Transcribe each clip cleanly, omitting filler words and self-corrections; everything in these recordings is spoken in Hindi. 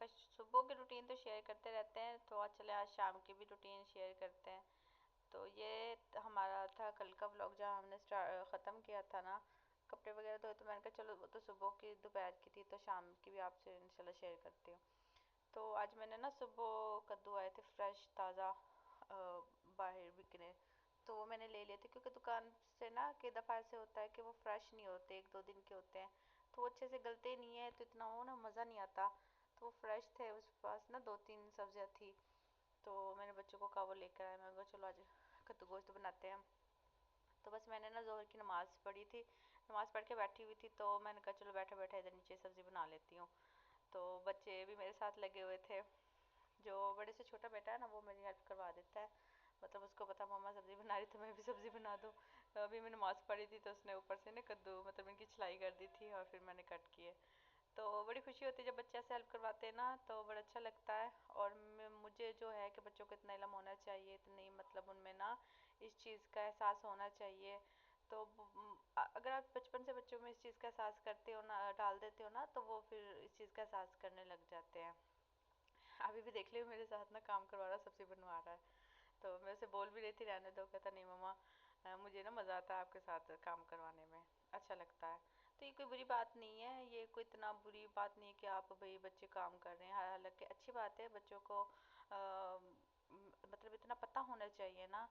बस सुबह की रूटीन तो शेयर करते रहते हैं, तो आज चले आज शाम की भी रूटीन शेयर करते हैं। तो ये हमारा था कल का व्लॉग, जहाँ हमने ख़त्म किया था ना कपड़े वगैरह धोए। तो मैंने कहा चलो वो तो सुबह की दोपहर की थी, तो शाम की भी आपसे इंशाल्लाह शेयर करती हूँ। तो आज मैंने ना सुबह कद्दू आए थे फ्रेश ताज़ा बाहर बिकने। तो वो मैंने ले लिए थे, क्योंकि दुकान से ना कई दफ़ा ऐसे होता है कि वो फ्रेश नहीं होते, एक दो दिन के होते हैं, तो वो अच्छे से गलते नहीं है, तो इतना वो ना मज़ा नहीं आता। तो वो फ्रेश थे, उस पास ना दो तीन सब्जियां थी। तो मैंने बच्चों को कहा वो लेकर आए, मैं कहा चलो आज कद्दू गोश्त बनाते हैं। तो बस मैंने ना जोहर की नमाज़ पढ़ी थी, नमाज़ पढ़ के बैठी हुई थी, तो मैंने कहा चलो बैठे बैठे इधर नीचे सब्ज़ी बना लेती हूँ। तो बच्चे भी मेरे साथ लगे हुए थे। जो बड़े से छोटा बेटा है ना, वो मेरी हेल्प करवा देता है। मतलब उसको पता मम्मा सब्ज़ी बना रही, तो मैं भी सब्ज़ी बना दूँ। तो अभी मैंने नमाज़ पढ़ी थी, तो उसने ऊपर से ना कद्दू मतलब इनकी छिलाई कर दी थी, और फिर मैंने कट किए। तो बड़ी खुशी होती है जब बच्चे ऐसे हेल्प करवाते हैं ना, तो बड़ा अच्छा लगता है। और मुझे जो है कि बच्चों को इतना इल्म होना चाहिए, इतनी मतलब उनमें ना इस चीज़ का एहसास होना चाहिए। तो अगर आप बचपन से बच्चों में इस चीज़ का एहसास करते हो ना, डाल देते हो ना, तो वो फिर इस चीज़ का एहसास करने लग जाते हैं। अभी भी देख लियो मेरे साथ ना काम करवा रहा, सब्जी बनवा रहा है। तो मैं उसे बोल भी रही थी रहने दो, कहता नहीं मम्मा, मुझे ना मज़ा आता है आपके साथ काम करवाने में, अच्छा लगता है। तो ये कोई बुरी बात नहीं है, ये कोई इतना बुरी बात नहीं है कि आप भाई बच्चे काम कर रहे हैं। हालांकि अच्छी बात है, बच्चों को मतलब इतना पता होना चाहिए ना,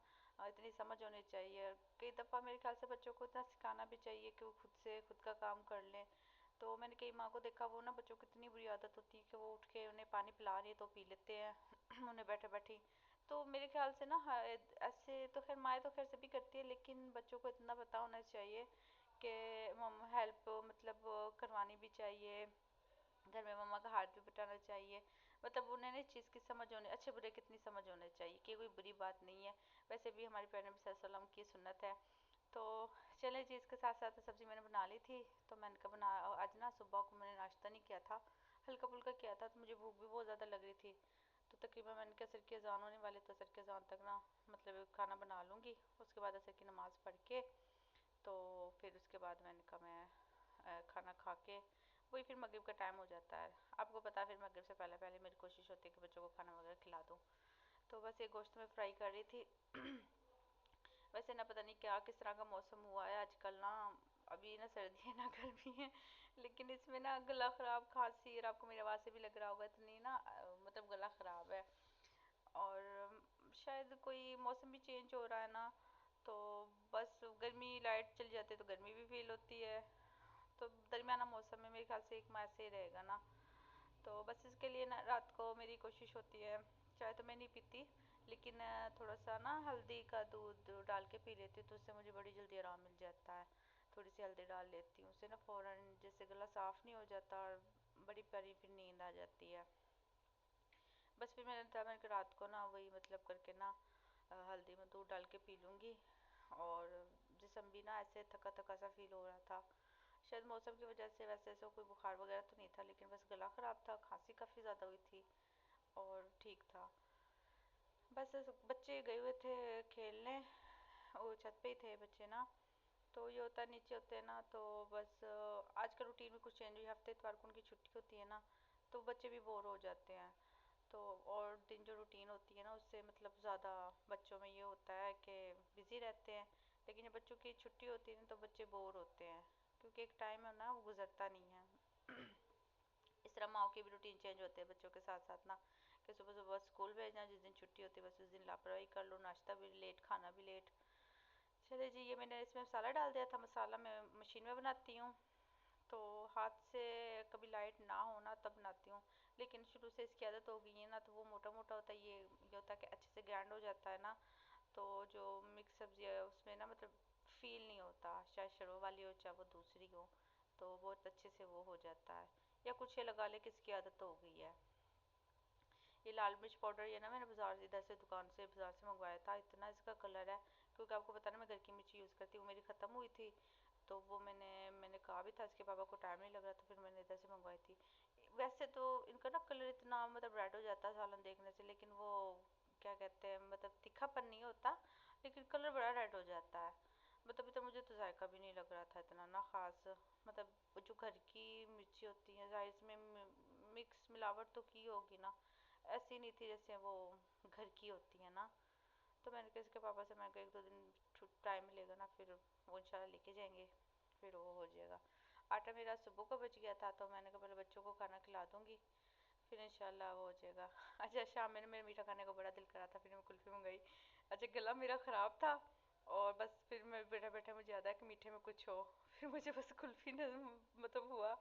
इतनी समझ होनी चाहिए। कई दफ़ा मेरे ख्याल से बच्चों को इतना सिखाना भी चाहिए कि वो खुद से खुद का काम कर लें। तो मैंने कई माँ को देखा, वो ना बच्चों को इतनी बुरी आदत होती है कि वो उठ के उन्हें पानी पिला रही है तो पी लेते हैं उन्हें बैठे बैठी। तो मेरे ख्याल से ना ऐसे तो खैर माएँ तो खैर सभी करती है, लेकिन बच्चों को इतना पता होना चाहिए कि मम हेल्प मतलब करवानी भी चाहिए, घर में मम्मा का हाथ भी बटाना चाहिए। मतलब उन्हें ना इस चीज़ की समझ होने, अच्छे बुरे कितनी समझ होनी चाहिए कि कोई बुरी बात नहीं है। वैसे भी हमारे प्यारे नबी सल्लल्लाहु अलैहि वसल्लम की सुन्नत है। तो चले जी, इसके साथ साथ सब्ज़ी मैंने बना ली थी। तो मैंने कहा बना, आज ना सुबह को मैंने नाश्ता नहीं किया था, हल्का फुल्का किया था, तो मुझे भूख भी बहुत ज़्यादा लग रही थी। तो तकरीबन मैंने कहा असर की अजान होने वाले, तो असर की अजान तक ना मतलब खाना बना लूँगी। उसके बाद असर की नमाज़ पढ़ के, तो फिर उसके बाद मैंने कहा मैं खाना खा के वही फिर मगरिब का टाइम हो जाता है। आपको पता है फिर मगरिब से पहले पहले मेरी कोशिश होती है कि बच्चों को खाना वगैरह खिला दूँ। तो बस ये गोश्त में फ्राई कर रही थी। वैसे ना पता नहीं क्या किस तरह का मौसम हुआ है आजकल ना, अभी ना सर्दी है ना गर्मी है, लेकिन इसमें ना गला ख़राब खांसी, और आपको मेरी आवाज़ से भी लग रहा होगा इतनी ना मतलब गला ख़राब है। और शायद कोई मौसम भी चेंज हो रहा है ना, तो बस गर्मी लाइट चली जाती है तो गर्मी भी फील होती है। तो दरमियाना मौसम में मेरे ख्याल से एक माह से ही रहेगा ना। तो बस इसके लिए ना रात को मेरी कोशिश होती है, चाय तो मैं नहीं पीती, लेकिन थोड़ा सा ना हल्दी का दूध डाल के पी लेती हूँ, तो उससे मुझे बड़ी जल्दी आराम मिल जाता है। थोड़ी सी हल्दी डाल लेती हूँ, उससे ना फ़ौरन जैसे गला साफ़ नहीं हो जाता, और बड़ी प्यारी फिर नींद आ जाती है। बस फिर मैंने था, मैंने कहा रात को ना वही मतलब करके ना हल्दी में दूध डाल के पी लूँगी। और जिसम भी ना ऐसे थका थका सा फील हो रहा था, शायद मौसम की वजह से। वैसे ऐसा कोई बुखार वगैरह तो नहीं था, लेकिन बस गला ख़राब था, खांसी काफ़ी ज़्यादा हुई थी, और ठीक था। बस बच्चे गए हुए थे खेलने, वो छत पे ही थे बच्चे ना। तो ये होता है नीचे होते हैं ना, तो बस आज का रूटीन में कुछ चेंज हुई, हफ्ते इतवार को उनकी छुट्टी होती है ना, तो बच्चे भी बोर हो जाते हैं। तो और दिन जो रूटीन होती है ना, उससे मतलब ज़्यादा बच्चों में ये होता है कि बिज़ी रहते हैं। लेकिन जब बच्चों की छुट्टी होती है ना, तो बच्चे बोर होते हैं, क्योंकि एक टाइम है ना वो गुजरता नहीं है। इस तरह माओ के भी रूटीन चेंज होते हैं बच्चों के साथ साथ ना, कि सुबह सुबह स्कूल भेजना, जिस दिन छुट्टी होती है बस उस दिन लापरवाही कर लो, नाश्ता भी लेट, खाना भी लेट। चले जी, ये मैंने इसमें मसाला डाल दिया था, मसाला मैं मशीन में बनाती हूँ, तो हाथ से कभी लाइट ना हो ना तब बनाती हूँ। लेकिन शुरू से इसकी आदत हो गई है ना, तो वो मोटा मोटा होता है, ये होता है कि अच्छे से ग्राइंड हो जाता है ना। तो जो मिक्स सब्जी है उसमें ना मतलब फील नहीं होता, चाहे शरो वाली हो चाहे वो दूसरी हो, तो बहुत अच्छे से वो हो जाता है। या कुछ ये लगा ले, किसकी आदत हो गई है। ये लाल मिर्च पाउडर, ये ना मैंने बाजार इधर से दुकान से बाजार से मंगवाया था, इतना इसका कलर है, क्योंकि आपको पता ना मैं घर की मिर्ची यूज़ करती हूँ, मेरी ख़त्म हुई थी। तो वो मैंने कहा भी था इसके पापा को, टाइम नहीं लग रहा, तो फिर मैंने इधर से मंगवाई थी। वैसे तो इनका ना कलर इतना मतलब रेड हो जाता है सालन देखने से, लेकिन वो क्या कहते हैं मतलब तीखापन नहीं होता, लेकिन कलर बड़ा रेड हो जाता है। मतलब इतना मुझे तो जायका भी नहीं लग रहा था इतना ना ख़ास। मतलब वो जो घर की मिर्ची होती हैं, जाहिर इसमें मिक्स मिलावट तो की होगी ना, ऐसी नहीं थी जैसे वो घर की होती है ना। तो मैंने कहा इसके पापा से, मैं कहा एक दो दिन टाइम मिलेगा ना, फिर वो इंशाल्लाह लेके जाएंगे, फिर वो हो जाएगा। आटा मेरा सुबह का बच गया था, तो मैंने कहा पहले बच्चों को खाना खिला दूंगी, फिर इंशाल्लाह वो हो जाएगा। अच्छा, शाम में ना मेरा मीठा खाने का बड़ा दिल करा था, फिर मैं कुल्फी मंगाई। अच्छा, गला मेरा खराब था, और बस फिर मैं बैठा बैठा मुझे याद आया कि मीठे में कुछ हो, फिर मुझे बस कुल्फी न मतलब हुआ।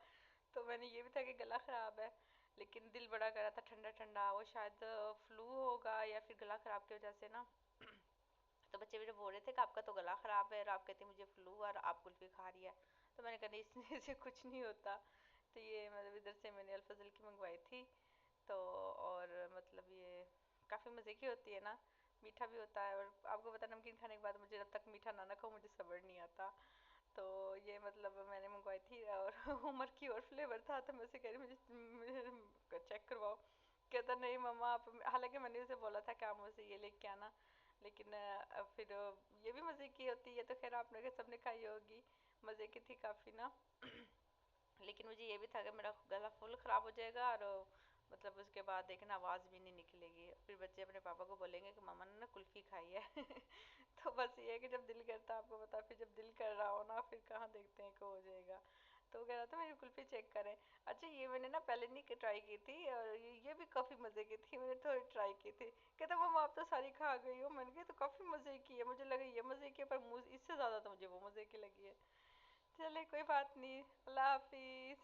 तो मैंने ये भी था कि गला खराब है, लेकिन दिल बड़ा कर रहा था ठंडा ठंडा, वो शायद फ्लू होगा या फिर गला खराब की वजह से ना। तो बच्चे मेरे बोल रहे थे कि आपका तो गला खराब है, और आप कहते मुझे फ्लू और आप कुल्फी खा रही है। तो मैंने कहा नहीं, इसने से कुछ नहीं होता। तो ये मतलब इधर से मैंने अल्फजल की मंगवाई थी। तो और मतलब ये काफ़ी मज़े की होती है ना, मीठा भी होता है, और आपको पता है नमकीन खाने के बाद मुझे जब तक मीठा ना ना खाऊं मुझे सब्र नहीं आता। तो ये मतलब मैंने मंगवाई थी, और उमर की और फ्लेवर था, तो मैं उसे कह रही मुझे चेक करवाओ। कहता नहीं मम्मा आप, हालांकि मैंने उसे बोला था कि आप मुझे ये लेके आना, लेकिन फिर ये भी मज़े की होती है, तो खैर आपने सबने खाई होगी, मज़े की थी काफ़ी ना। लेकिन मुझे ये भी था कि मेरा गला फुल ख़राब हो जाएगा, और मतलब उसके बाद देखना आवाज़ भी नहीं निकलेगी, फिर बच्चे अपने पापा को बोलेंगे कि मामा ने ना कुल्फ़ी खाई है। तो बस ये है कि जब दिल करता है, आपको पता, फिर जब दिल कर रहा हो ना, फिर कहाँ देखते हैं कि हो जाएगा। तो वो कह रहा था मेरी कुल्फ़ी चेक करें। अच्छा, ये मैंने ना पहले नहीं ट्राई की थी, और ये भी काफ़ी मज़े की थी, मैंने थोड़ी ट्राई की थी। कहता मम्मा आप तो सारी खा गई हो, मैंने कहा तो काफ़ी मज़े की है, मुझे लगा ये मज़े की है, पर मुझे इससे ज़्यादा तो मुझे वो मज़े की लगी है। चले कोई बात नहीं, अल्लाह हाफिज।